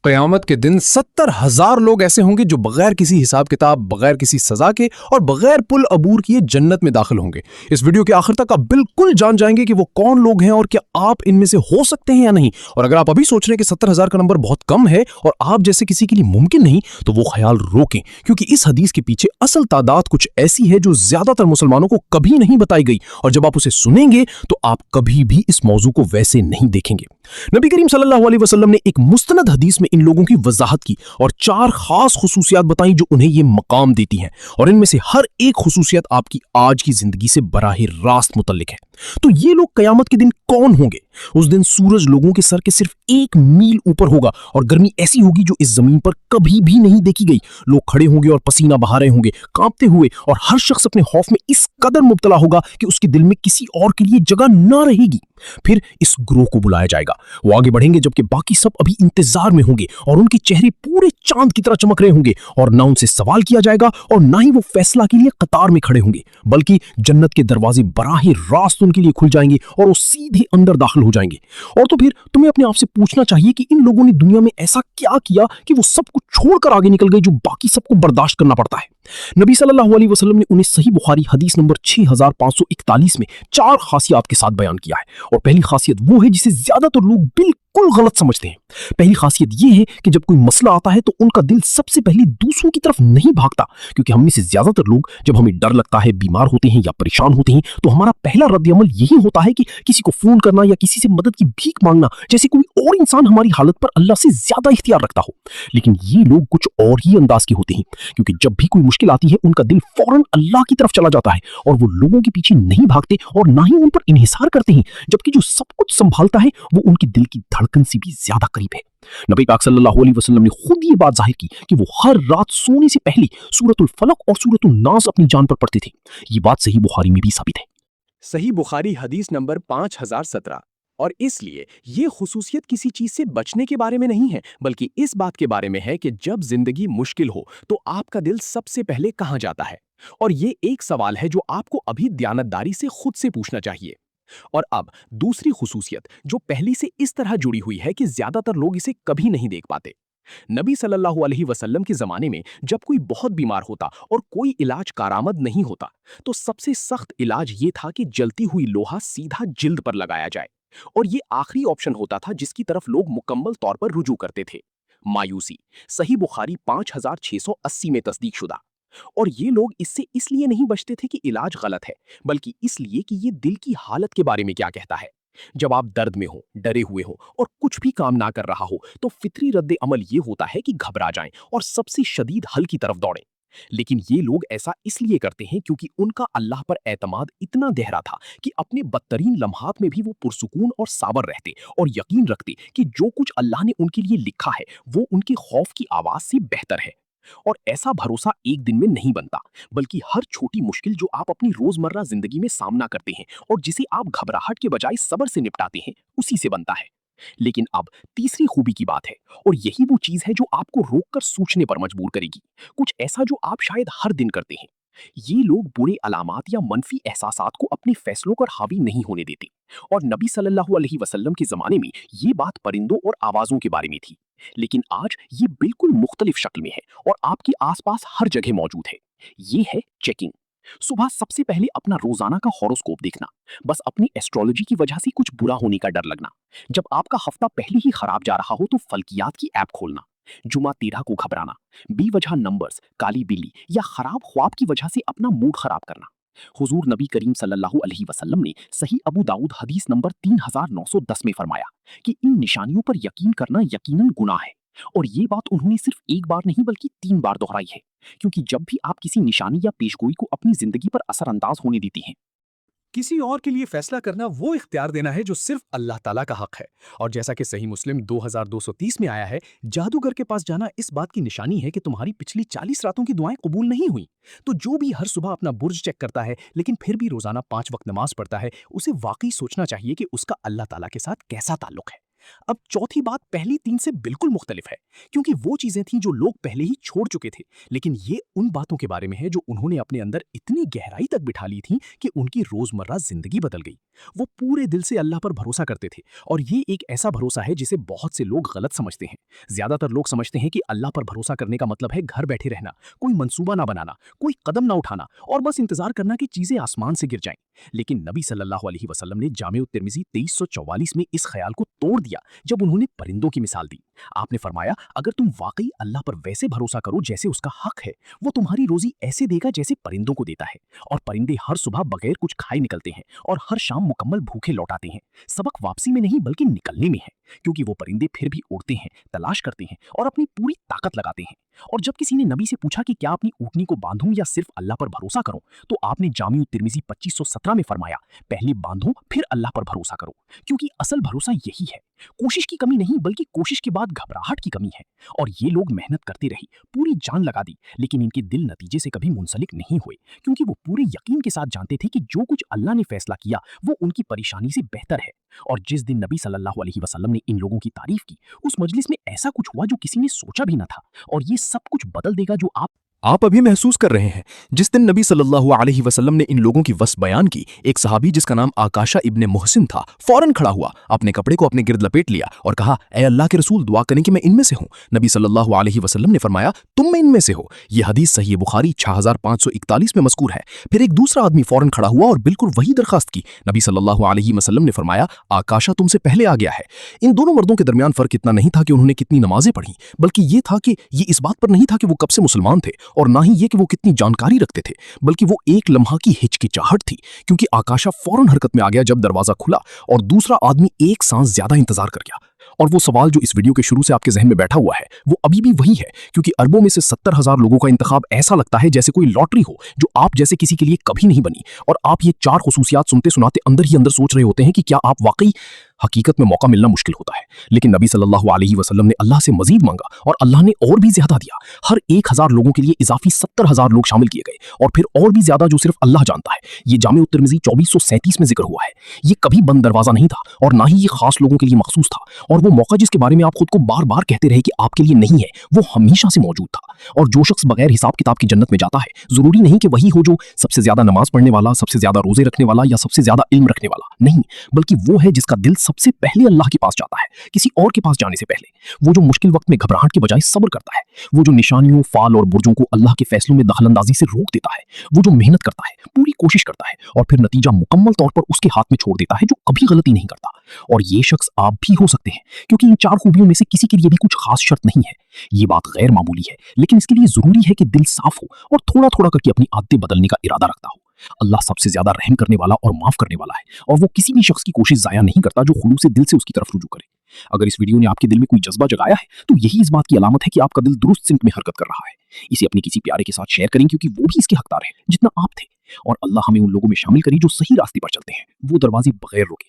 क़यामत के दिन 70,000 लोग ऐसे होंगे जो बगैर किसी हिसाब किताब, बगैर किसी सजा के और बगैर पुल अबूर किए जन्नत में दाखिल होंगे। इस वीडियो के आखिर तक आप बिल्कुल जान जाएंगे कि वो कौन लोग हैं और क्या आप इनमें से हो सकते हैं या नहीं। और अगर आप अभी सोच रहे हैं कि 70,000 का नंबर बहुत कम है और आप जैसे किसी के लिए मुमकिन नहीं, तो वो ख्याल रोकें, क्योंकि इस हदीस के पीछे असल तादाद कुछ ऐसी है जो ज्यादातर मुसलमानों को कभी नहीं बताई गई, और जब आप उसे सुनेंगे तो आप कभी भी इस मौजू को वैसे नहीं देखेंगे। नबी करीम सल्लल्लाहु अलैहि वसल्लम ने एक मुस्तनद हदीस में इन लोगों की वजाहत की और 4 खास खुसूसियात बताई जो उन्हें ये मकाम देती हैं, और इनमें से हर एक खुसूसियत आपकी आज की जिंदगी से बराह रास्त मुतल्लिक है। तो ये लोग कयामत के दिन कौन होंगे? उस दिन सूरज लोगों के सर के सिर्फ 1 मील ऊपर होगा और गर्मी ऐसी होगी जो इस जमीन पर कभी भी नहीं देखी गई। लोग खड़े होंगे और पसीना बहा रहे होंगे, कांपते हुए, और हर शख्स अपने खौफ में इस कदर मुब्तला होगा कि उसके दिल में किसी और के लिए जगह ना रहेगी। फिर इस ग्रोह को बुलाया जाएगा। वो आगे बढ़ेंगे जबकि बाकी सब अभी इंतजार में होंगे, और उनके चेहरे पूरे चांद की तरह चमक रहे होंगे, और ना उनसे सवाल किया जाएगा और ना ही वो फैसला के लिए कतार में खड़े होंगे, बल्कि जन्नत के दरवाजे बराह रास्त उनके लिए खुल जाएंगे और वो सीधे अंदर दाखिल हो जाएंगे। और तो फिर तुम्हें अपने आप से पूछना चाहिए कि इन लोगों ने दुनिया में ऐसा क्या किया कि वो सब कुछ छोड़कर आगे निकल गए जो बाकी सबको बर्दाश्त करना पड़ता है। नबी सल्लल्लाहु अलैहि वसल्लम ने उन्हें सही बुखारी हदीस नंबर 6541 में 4 खासियत के साथ बयान किया है, और पहली खासियत वो है जिसे ज्यादातर लोग बिल्कुल गलत समझते हैं। पहली खासियत ये है कि जब कोई मसला आता है तो उनका दिल सबसे पहले दूसरों की तरफ नहीं भागता, क्योंकि हम में से ज्यादातर लोग जब हमें डर लगता है, बीमार होते हैं या परेशान होते हैं, तो हमारा पहला रद्द-ए-अमल यही होता है कि किसी को फोन करना या किसी से मदद की भीख मांगना, जैसे कोई और इंसान हमारी हालत पर अल्लाह से ज्यादा इख्तियार रखता हो। लेकिन ये लोग कुछ और ही अंदाज के होते हैं, क्योंकि जब भी कोई मुश्किल आती है उनका दिल फौरन अल्लाह की तरफ चला जाता है, और वो लोगों के पीछे नहीं भागते और ना ही उन पर इन्हिसार करते हैं, जबकि जो सब कुछ संभालता है वो उनके दिल की धड़कन से भी ज्यादा करीब है। नबी पाक सल्लल्लाहु अलैहि वसल्लम ने खुद ये बात जाहिर की कि वो हर रात सोने से पहले सूरतुल फलक और सूरतुल नास अपनी जान पर पढ़ते थे। ये बात सही बुखारी में भी साबित है। सही बुखारी हदीस नंबर 5017। और इसलिए ये खुसूसियत किसी चीज से बचने के बारे में नहीं है, बल्कि इस बात के बारे में है कि जब जिंदगी मुश्किल हो तो आपका दिल सबसे पहले कहां जाता है। और ये एक सवाल है जो आपको अभी दयानतदारी से खुद से पूछना चाहिए। और अब दूसरी खुसूसियत जो पहली से इस तरह जुड़ी हुई है कि ज्यादातर लोग इसे कभी नहीं देख पाते। नबी सल्लल्लाहु अलैहि वसल्लम के जमाने में जब कोई बहुत बीमार होता और कोई इलाज कारामद नहीं होता, तो सबसे सख्त इलाज ये था कि जलती हुई लोहा सीधा जिल्द पर लगाया जाए, और ये आखिरी ऑप्शन होता था जिसकी तरफ लोग मुकम्मल तौर पर रुजू करते थे। मायूसी। सही बुखारी 5680 में तस्दीक शुदा। और ये लोग इससे इसलिए नहीं बचते थे कि इलाज गलत है, बल्कि इसलिए कि ये दिल की हालत के बारे में क्या कहता है। जब आप दर्द में हो, डरे हुए हो और कुछ भी काम ना कर रहा हो, तो फितरी रद्द अमल ये होता है कि घबरा जाएं और सबसे शदीद हल की तरफ दौड़ें। लेकिन ये लोग ऐसा इसलिए करते हैं क्योंकि उनका अल्लाह पर एतमाद इतना गहरा था कि अपने बदतरीन लम्हात में भी वो पुरसुकून और साबर रहते और यकीन रखते कि जो कुछ अल्लाह ने उनके लिए लिखा है वो उनके खौफ की आवाज से बेहतर है। और ऐसा भरोसा एक दिन में नहीं बनता, बल्कि हर छोटी मुश्किल जो आप अपनी रोजमर्रा जिंदगी में सामना करते हैं और जिसे आप घबराहट के बजाय सब्र से निपटाते हैं, उसी से बनता है। लेकिन अब तीसरी खूबी की बात है, और यही वो चीज है जो आपको रोककर सोचने पर मजबूर करेगी। कुछ ऐसा जो आप शायद हर दिन करते हैं। ये लोग बुरे अलामात या मनफी एहसासात को अपने फैसलों पर हावी नहीं होने देते। और नबी सल्लल्लाहु अलैहि वसल्लम के जमाने में ये बात परिंदों और आवाजों के बारे में थी, लेकिन आज ये बिल्कुल मुख्तलिफ शक्ल में है और आपके आसपास हर जगह मौजूद है। ये है चेकिंग। सुबह सबसे पहले अपना रोजाना का हॉरोस्कोप देखना, बस अपनी एस्ट्रोलॉजी की वजह से कुछ बुरा होने का डर लगना। जब आपका हफ्ता पहले ही खराब जा रहा हो तो फल्कियात की ऐप खोलना। जुमा 13 को घबराना, बेवजह नंबर्स, काली बिल्ली या खराब ख्वाब की वजह से अपना मूड खराब करना। हुजूर नबी करीम सल्लल्लाहु अलैहि वसल्लम ने सही अबू दाऊद हदीस नंबर 3910 में फरमाया कि इन निशानियों पर यकीन करना यकीनन गुनाह है। और ये बात उन्होंने सिर्फ एक बार नहीं बल्कि 3 बार दोहराई है, क्योंकि जब भी आप किसी निशानी या पेशगोई को अपनी जिंदगी पर असरअंदाज होने देती हैं, किसी और के लिए फैसला करना वो इख्तियार देना है जो सिर्फ अल्लाह ताला का हक है। और जैसा कि सही मुस्लिम 2230 में आया है, जादूगर के पास जाना इस बात की निशानी है कि तुम्हारी पिछली 40 रातों की दुआएं कबूल नहीं हुई। तो जो भी हर सुबह अपना बुर्ज चेक करता है लेकिन फिर भी रोजाना 5 वक्त नमाज पढ़ता है, उसे वाकई सोचना चाहिए कि उसका अल्लाह ताला के साथ कैसा ताल्लुक है। अब चौथी बात पहली 3 से बिल्कुल मुख्तलिफ है, क्योंकि वो चीजें थीं जो लोग पहले ही छोड़ चुके थे, लेकिन ये उन बातों के बारे में है जो उन्होंने अपने अंदर इतनी गहराई तक बिठा ली थीं कि उनकी रोजमर्रा जिंदगी बदल गई। वो पूरे दिल से अल्लाह पर भरोसा करते थे, और ये एक ऐसा भरोसा है जिसे बहुत से लोग गलत समझते हैं। ज्यादातर लोग समझते हैं कि अल्लाह पर भरोसा करने का मतलब है घर बैठे रहना, कोई मंसूबा ना बनाना, कोई कदम ना उठाना और बस इंतजार करना कि चीजें आसमान से गिर जाएं। लेकिन नबी सल्लल्लाहु अलैहि वसल्लम ने जामे तिर्मिज़ी 2344 में इस ख्याल को तोड़ दिया जब उन्होंने परिंदों की मिसाल दी। आपने फरमाया, अगर तुम वाकई अल्लाह पर वैसे भरोसा करो जैसे उसका हक है, वो तुम्हारी रोजी ऐसे देगा जैसे परिंदों को देता है। और परिंदे हर सुबह बगैर कुछ खाए निकलते हैं और हर शाम मुकम्मल भूखे लौटाते हैं। सबक वापसी में नहीं बल्कि निकलने में है, क्योंकि वो परिंदे फिर भी उड़ते हैं, तलाश करते हैं और अपनी पूरी ताकत लगाते हैं। और जब किसी ने नबी से पूछा कि क्या अपनी ऊँटनी को बांधूं या सिर्फ अल्लाह पर भरोसा करूं, तो आपने जामिउ तिर्मिज़ी 2517 में फरमाया, पहले बांधो फिर अल्लाह पर भरोसा करो, क्योंकि असल भरोसा यही है। कोशिश की कमी नहीं बल्कि कोशिश के बाद घबराहट की कमी है। और ये लोग मेहनत करते रहे, पूरी जान लगा दी, लेकिन इनके दिल नतीजे से कभी मुंसलिक नहीं हुए, क्योंकि वो पूरे यकीन के साथ जानते थे कि जो कुछ अल्लाह ने फैसला किया वो उनकी परेशानी से बेहतर है। और जिस दिन नबी सल्लल्लाहु अलैहि वसल्लम ने इन लोगों की तारीफ की, उस मजलिस में ऐसा कुछ हुआ जो किसी ने सोचा भी न था। और ये सब कुछ बदल देगा जो आप अभी महसूस कर रहे हैं। जिस दिन नबी सल्लल्लाहु अलैहि वसल्लम ने इन लोगों की वस्फ बयान की, एक सहाबी जिसका नाम आकाशा इब्ने मुहसिन था, फौरन खड़ा हुआ, अपने कपड़े को अपने गिर्द लपेट लिया और कहा, ए अल्लाह के रसूल, दुआ करें कि मैं इनमें से हूं। नबी सल्लल्लाहु अलैहि वसल्लम ने फरमाया, तुम में इनमें से हो। यह हदीस सही बुखारी 6541 में मज़कूर है। फिर एक दूसरा आदमी फौरन खड़ा हुआ और बिल्कुल वही दरखास्त की। नबी सल्लल्लाहु अलैहि वसल्लम ने फरमाया, आकाशा तुमसे पहले आ गया है। इन दोनों मर्दों के दरमियान फर्क इतना नहीं था कि उन्होंने कितनी नमाजें पढ़ी, बल्कि ये था कि ये इस बात पर नहीं था कि वो कब से मुसलमान थे, और ना ही ये कि वो कितनी जानकारी रखते थे, बल्कि वो एक लम्हा की हिचकिचाहट थी, क्योंकि आकाशा फौरन हरकत में आ गया जब दरवाजा खुला और दूसरा आदमी एक सांस ज्यादा इंतजार कर गया। और वो सवाल जो इस वीडियो के शुरू से आपके जहन में बैठा हुआ है, वो अभी भी वही है, क्योंकि अरबों में से 70,000 लोगों का इंतखाब ऐसा लगता है जैसे कोई लॉटरी हो जो आप जैसे किसी के लिए कभी नहीं बनी। और आप ये 4 खुसूसियात सुनते सुनाते अंदर ही अंदर सोच रहे होते हैं कि क्या आप वाकई हकीकत में मौका मिलना मुश्किल होता है। लेकिन नबी सल्लल्लाहु अलैहि वसल्लम ने अल्लाह से मजीद मांगा और अल्लाह ने और भी ज्यादा दिया। हर 1000 लोगों के लिए इजाफी 70,000 लोग शामिल किए गए, और फिर और भी ज्यादा जो सिर्फ अल्लाह जानता है। ये जामे तिर्मिज़ी 2437 में जिक्र हुआ है। ये कभी बंद दरवाजा नहीं था और ना ही ये खास लोगों के लिए मखसूस था। और वो मौका जिसके बारे में आप खुद को बार बार कहते रहे कि आपके लिए नहीं है, वो हमेशा से मौजूद था। और जो शख्स बगैर हिसाब किताब की जन्नत में जाता है, जरूरी नहीं कि वही हो जो सबसे ज्यादा नमाज पढ़ने वाला, सबसे ज्यादा रोजे रखने वाला या सबसे ज्यादा इल्म रखने वाला। नहीं, बल्कि वो है जिसका दिल सबसे पहले अल्लाह के पास जाता है, किसी और के पास जाने से पहले। वो जो मुश्किल वक्त में घबराहट के बजाय सब्र करता है। वो जो निशानियों, फाल और बुर्जों को अल्लाह के फैसलों में दखलंदाजी से रोक देता है। वो जो मेहनत करता है, पूरी कोशिश करता है और फिर नतीजा मुकम्मल तौर पर उसके हाथ में छोड़ देता है, जो कभी गलती नहीं करता। और ये शख्स आप भी हो सकते हैं, क्योंकि इन 4 खूबियों में से किसी के लिए भी कुछ खास शर्त नहीं है। ये बात गैर मामूली है, लेकिन इसके लिए जरूरी है कि दिल साफ हो और थोड़ा थोड़ा करके अपनी आदतें बदलने का इरादा रखता हो। अल्लाह सबसे ज्यादा रहम करने वाला और माफ करने वाला है, और वो किसी भी शख्स की कोशिश जाया नहीं करता जो खुलूस से दिल से उसकी तरफ रुजू करे। अगर इस वीडियो ने आपके दिल में कोई जज्बा जगाया है, तो यही इस बात की अलामत है कि आपका दिल दुरुस्त सिमत में हरकत कर रहा है। इसे अपने किसी प्यारे के साथ शेयर करें, क्योंकि वो भी इसके हकदार है जितना आप थे। और अल्लाह हमें उन लोगों में शामिल करे जो सही रास्ते पर चलते हैं, वो दरवाजे बगैर रोके,